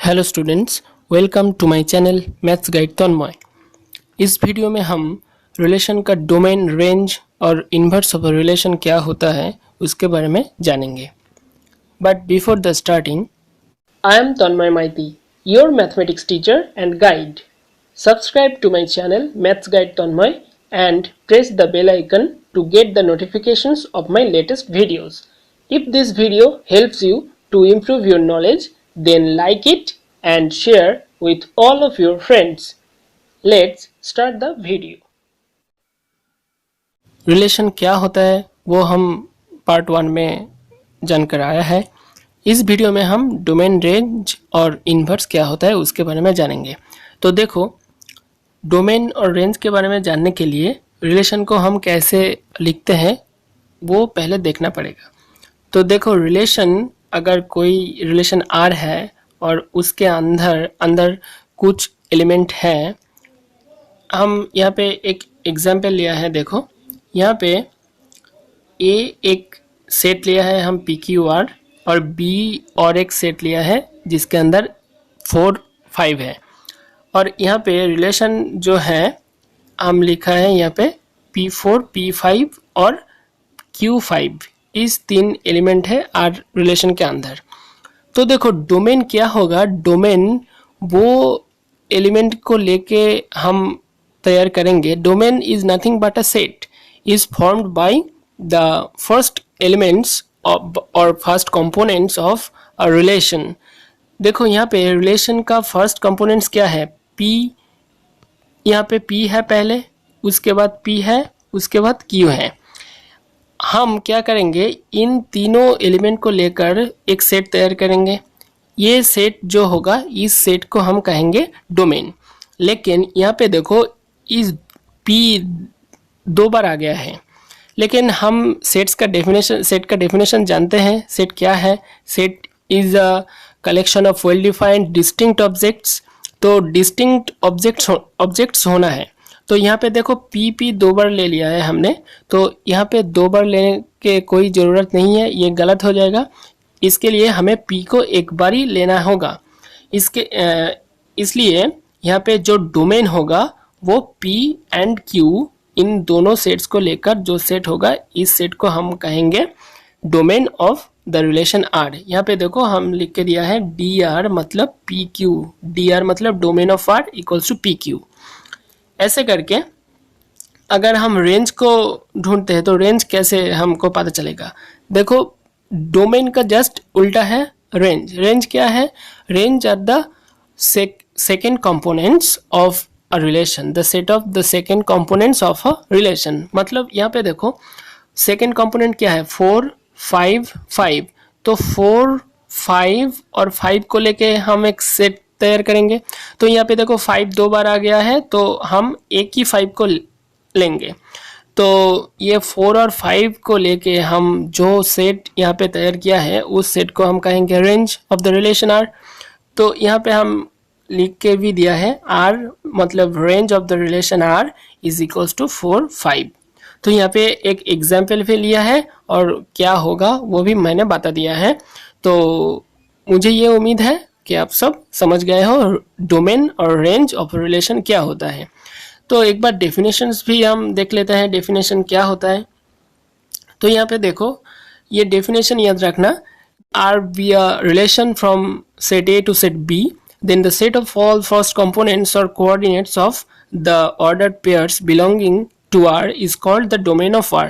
Hello students, welcome to my channel maths guide Tanmay. इस video में हम रिलेशन का डोमेन, रेंज और इन्वर्स ऑफ रिलेशन क्या होता है उसके बारे में जानेंगे। But before the starting, I am Tanmay Maiti, your mathematics teacher and guide. Subscribe to my channel maths guide Tanmay and press the bell icon to get the notifications of my latest videos. If this video helps you to improve your knowledge, then like it and share with all of your friends. Let's start the video. Relation क्या होता है वो हम part 1 में जानकर आया है। इस वीडियो में हम डोमेन, रेंज और इन्वर्स क्या होता है उसके बारे में जानेंगे। तो देखो, डोमेन और रेंज के बारे में जानने के लिए रिलेशन को हम कैसे लिखते हैं वो पहले देखना पड़ेगा। तो देखो, रिलेशन, अगर कोई रिलेशन आर है और उसके अंदर कुछ एलिमेंट है, हम यहाँ पे एक एग्जाम्पल लिया है। देखो, यहाँ पे ए एक सेट लिया है हम पी क्यू आर, और बी और एक सेट लिया है जिसके अंदर 4, 5 है। और यहाँ पे रिलेशन जो है हम लिखा है यहाँ पे P4, P5 और Q5, इस 3 एलिमेंट है आर रिलेशन के अंदर। तो देखो, डोमेन क्या होगा। डोमेन वो एलिमेंट को लेके हम तैयार करेंगे। Domain is nothing but a set is formed by the first elements और first components of a relation. देखो, यहाँ पे रिलेशन का फर्स्ट कंपोनेंट्स क्या है, P। यहाँ पे P है पहले, उसके बाद P है, उसके बाद Q है। हम क्या करेंगे, इन तीनों एलिमेंट को लेकर एक सेट तैयार करेंगे। ये सेट जो होगा, इस सेट को हम कहेंगे डोमेन। लेकिन यहाँ पे देखो, इस P 2 बार आ गया है, लेकिन हम सेट का डेफिनेशन जानते हैं। सेट क्या है? Set is a collection of well defined distinct objects. तो डिस्टिंक्ट ऑब्जेक्ट्स होना है। तो यहाँ पे देखो, पी 2 बार ले लिया है हमने, तो यहाँ पे 2 बार लेने के कोई ज़रूरत नहीं है, ये गलत हो जाएगा। इसके लिए हमें पी को एक बार ही लेना होगा। इसलिए यहाँ पे जो डोमेन होगा वो पी एंड क्यू, इन दोनों सेट्स को लेकर जो सेट होगा, इस सेट को हम कहेंगे domain of the relation R. यहाँ पे देखो, हम लिख के दिया है डी आर मतलब पी क्यू, डी आर मतलब domain of R equals to P Q. ऐसे करके अगर हम रेंज को ढूंढते हैं तो रेंज कैसे हमको पता चलेगा। देखो, डोमेन का जस्ट उल्टा है रेंज। रेंज क्या है? Range are the second components of a relation, the set of the second components of a relation. मतलब यहाँ पे देखो, सेकेंड कंपोनेंट क्या है, 4, 5, 5। तो 4, 5 और 5 को लेके हम एक सेट तैयार करेंगे। तो यहाँ पे देखो, 5 2 बार आ गया है, तो हम एक ही 5 को लेंगे। तो ये 4 और 5 को लेके हम जो सेट यहाँ पे तैयार किया है, उस सेट को हम कहेंगे range of the relation R. तो यहाँ पे हम लिख के भी दिया है, आर मतलब range of the relation R is equals to 4, 5। तो यहाँ पे एक एग्जाम्पल भी लिया है और क्या होगा वो भी मैंने बता दिया है। तो मुझे ये उम्मीद है कि आप सब समझ गए हो डोमेन और रेंज ऑफ रिलेशन क्या होता है। तो एक बार डेफिनेशंस भी हम देख लेते हैं, डेफिनेशन क्या होता है। तो यहाँ पे देखो, ये डेफिनेशन याद रखना, R be a relation from set A to set B, then the set of all first components or coordinates of the ordered pairs belonging to R is called the domain of R.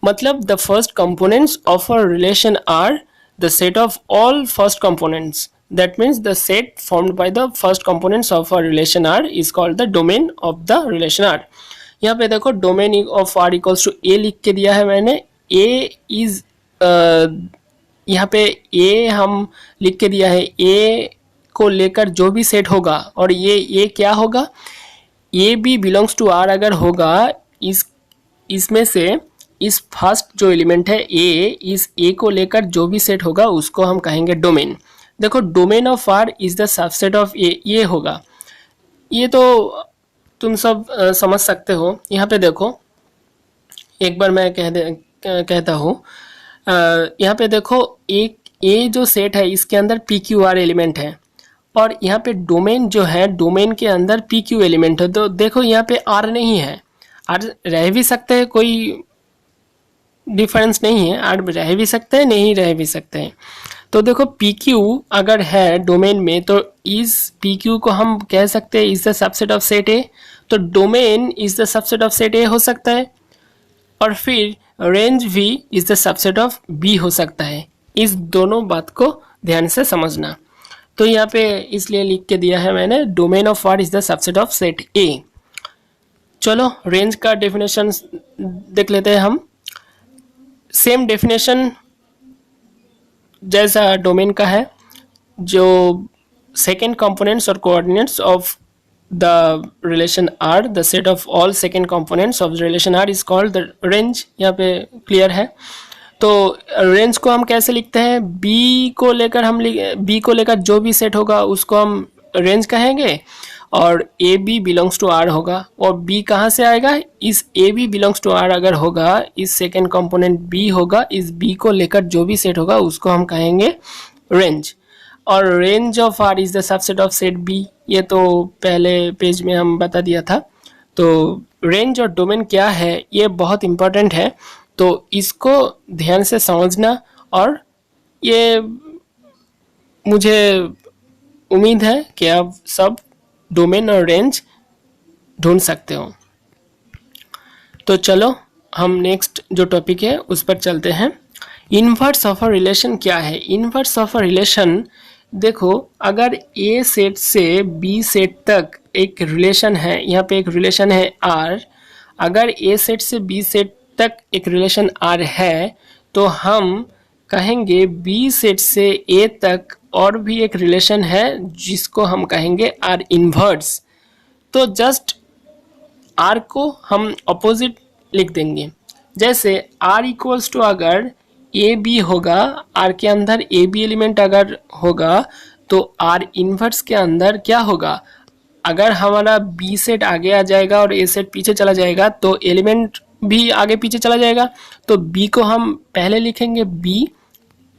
मतलब the first components of a relation are the set of all first components. That means the set formed by the first components of a relation R is called the domain of the relation R. यहाँ पे देखो, domain of R equals to A लिख के दिया है मैंने। A is यहाँ पे A हम लिख के दिया है, A को लेकर जो भी सेट होगा, और ये क्या होगा, A B belongs to R अगर होगा, इसमें से इस फर्स्ट जो एलिमेंट है ए, इस ए को लेकर जो भी सेट होगा उसको हम कहेंगे डोमेन। देखो, domain of R is the subset of A, ये होगा। ये तो तुम सब समझ सकते हो। यहाँ पे देखो, एक बार मैं कहता हूँ, यहाँ पे देखो, एक ए जो सेट है इसके अंदर पी क्यू आर एलिमेंट है, और यहाँ पे डोमेन जो है, डोमेन के अंदर पी क्यू एलिमेंट है। तो देखो यहाँ पे आर नहीं है, आर रह भी सकते हैं, कोई डिफरेंस नहीं है, आर रह भी सकते हैं, नहीं रह भी सकते हैं। तो देखो पी क्यू अगर है डोमेन में तो इस पी क्यू को हम कह सकते हैं is the subset of set A. तो domain is the subset of set A हो सकता है, और फिर रेंज भी is the subset of B हो सकता है। इस दोनों बात को ध्यान से समझना। तो यहाँ पे इसलिए लिख के दिया है मैंने, domain of R is the subset of set A. चलो रेंज का डेफिनेशन देख लेते हैं हम। सेम डेफिनेशन जैसा डोमेन का है, जो सेकेंड कंपोनेंट्स और coordinates of the relation R, the set of all second components of the relation R is called the range. यहाँ पे क्लियर है। तो रेंज को हम कैसे लिखते हैं, बी को लेकर जो भी सेट होगा उसको हम रेंज कहेंगे, और A B belongs to R होगा। और बी कहाँ से आएगा, इस A B belongs to R अगर होगा, इस सेकेंड कंपोनेंट बी होगा, इस बी को लेकर जो भी सेट होगा उसको हम कहेंगे रेंज। और range of R is the subset of set B, ये तो पहले पेज में हम बता दिया था। तो रेंज और डोमेन क्या है ये बहुत इंपॉर्टेंट है, तो इसको ध्यान से समझना। और ये मुझे उम्मीद है कि आप सब डोमेन और रेंज ढूंढ सकते हो। तो चलो हम नेक्स्ट जो टॉपिक है उस पर चलते हैं। इनवर्स ऑफ अ रिलेशन क्या है। इनवर्स ऑफ अ रिलेशन, देखो अगर ए सेट से बी सेट तक एक रिलेशन है, यहाँ पे एक रिलेशन है आर, अगर ए सेट से बी सेट तक एक रिलेशन आर है तो हम कहेंगे बी सेट से ए तक और भी एक रिलेशन है जिसको हम कहेंगे आर इनवर्स। तो जस्ट आर को हम अपोजिट लिख देंगे। जैसे आर इक्वल्स टू, अगर ए बी होगा, आर के अंदर ए बी एलिमेंट अगर होगा तो आर इनवर्स के अंदर क्या होगा, अगर हमारा बी सेट आगे आ जाएगा और ए सेट पीछे चला जाएगा तो एलिमेंट भी आगे पीछे चला जाएगा। तो बी को हम पहले लिखेंगे बी,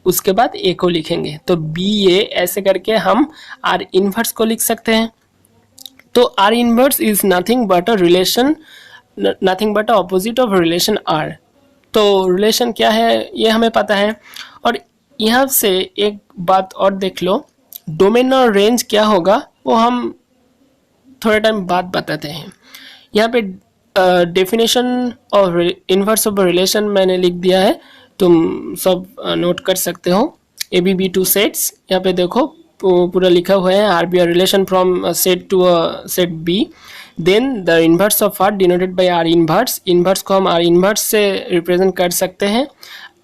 उसके बाद ए को लिखेंगे, तो बी ए ऐसे करके हम आर इनवर्स को लिख सकते हैं। तो R inverse is nothing but a relation, nothing but a opposite of relation R. तो रिलेशन क्या है ये हमें पता है। और यहाँ से एक बात और देख लो, डोमेन और रेंज क्या होगा वो हम थोड़े टाइम बाद बताते हैं। यहाँ पे definition of inverse of relation मैंने लिख दिया है, तुम सब नोट कर सकते हो। A B be two sets, यहाँ पे देखो पूरा लिखा हुआ है, R be R relation from set to set B, then the inverse of R denoted by R inverse. Inverse को हम आर इनवर्स से रिप्रेजेंट कर सकते हैं।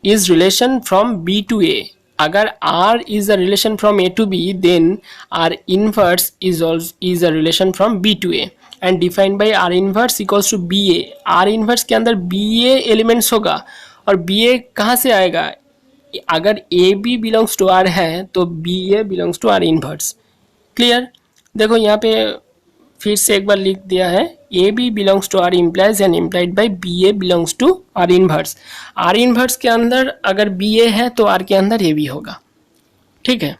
Is relation from B to A, अगर R is a relation from A to B then R inverse is a relation from B to A, and defined by R inverse equals to B A. R inverse के अंदर B ए elements होगा, और B ए कहाँ से आएगा, अगर A B belongs to R है तो B A belongs to R inverse. Clear. देखो यहाँ पे फिर से एक बार लिख दिया है, A B belongs to R implies and implied by B A belongs to R inverse. R inverse के अंदर अगर बी ए है तो आर के अंदर ए बी होगा। ठीक है,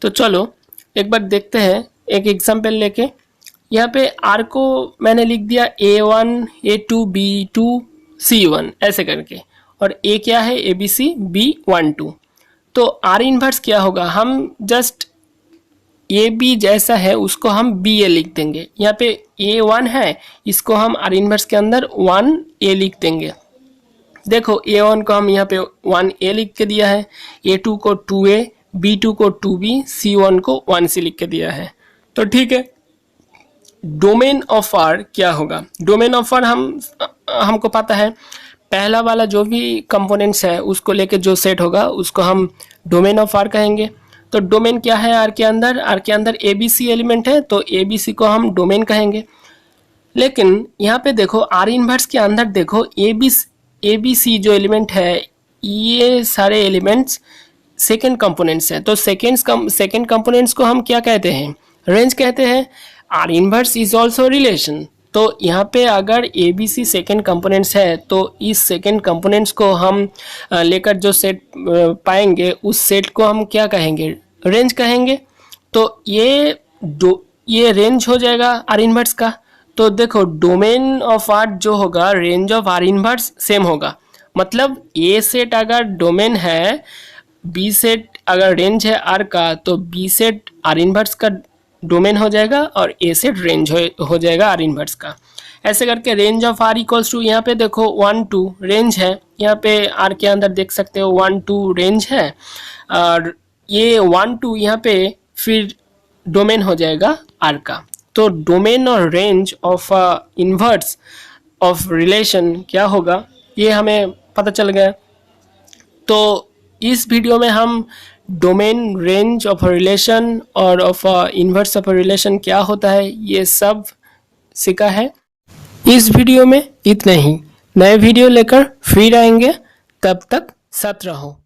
तो चलो एक बार देखते हैं एक एग्जाम्पल लेके। यहाँ पे आर को मैंने लिख दिया A1 A2 B2 C1 ऐसे करके, और ए क्या है ABC B1 2। तो आर इनवर्स क्या होगा, हम जस्ट ए बी जैसा है उसको हम बी ए लिख देंगे। यहाँ पे A1 है, इसको हम आर इनवर्स के अंदर 1 ए लिख देंगे। देखो A1 को हम यहाँ पे 1 ए लिख के दिया है, A2 को 2 ए, B2 को 2 बी, C1 को 1 सी लिख के दिया है। तो ठीक है, डोमेन ऑफ आर क्या होगा। डोमेन ऑफ आर हमको पता है, पहला वाला जो भी कंपोनेंट्स है उसको लेके जो सेट होगा उसको हम डोमेन ऑफ आर कहेंगे। तो डोमेन क्या है आर के अंदर, आर के अंदर ए बी सी एलिमेंट है तो ए बी सी को हम डोमेन कहेंगे। लेकिन यहाँ पे देखो आर इनवर्स के अंदर देखो ए बी सी जो एलिमेंट है ये सारे एलिमेंट्स सेकेंड कंपोनेंट्स हैं। तो सेकेंड कंपोनेंट्स को हम क्या कहते हैं, रेंज कहते हैं। R inverse is also relation. तो यहाँ पे अगर A B C second components है तो इस सेकेंड कंपोनेंट्स को हम लेकर जो सेट पाएंगे उस सेट को हम क्या कहेंगे, रेंज कहेंगे। तो ये रेंज हो जाएगा आर इनवर्स का। तो देखो डोमेन ऑफ आर जो होगा range of are inverse same होगा, मतलब ए सेट अगर डोमेन है, बी सेट अगर रेंज है आर का, तो बी सेट आर इनवर्स का डोमेन हो जाएगा और ए सेट रेंज हो जाएगा आर इनवर्स का। ऐसे करके range of R equals to, यहाँ पे देखो 1 2 रेंज है, यहाँ पे आर के अंदर देख सकते हो 1 2 रेंज है, और ये 1 2 यहाँ पे फिर डोमेन हो जाएगा आर का। तो डोमेन और range of inverse of relation क्या होगा ये हमें पता चल गया। तो इस वीडियो में हम डोमेन, रेंज ऑफ रिलेशन और ऑफ इन्वर्स ऑफ रिलेशन क्या होता है ये सब सीखा है। इस वीडियो में इतना ही, नए वीडियो लेकर फिर आएंगे, तब तक साथ रहो।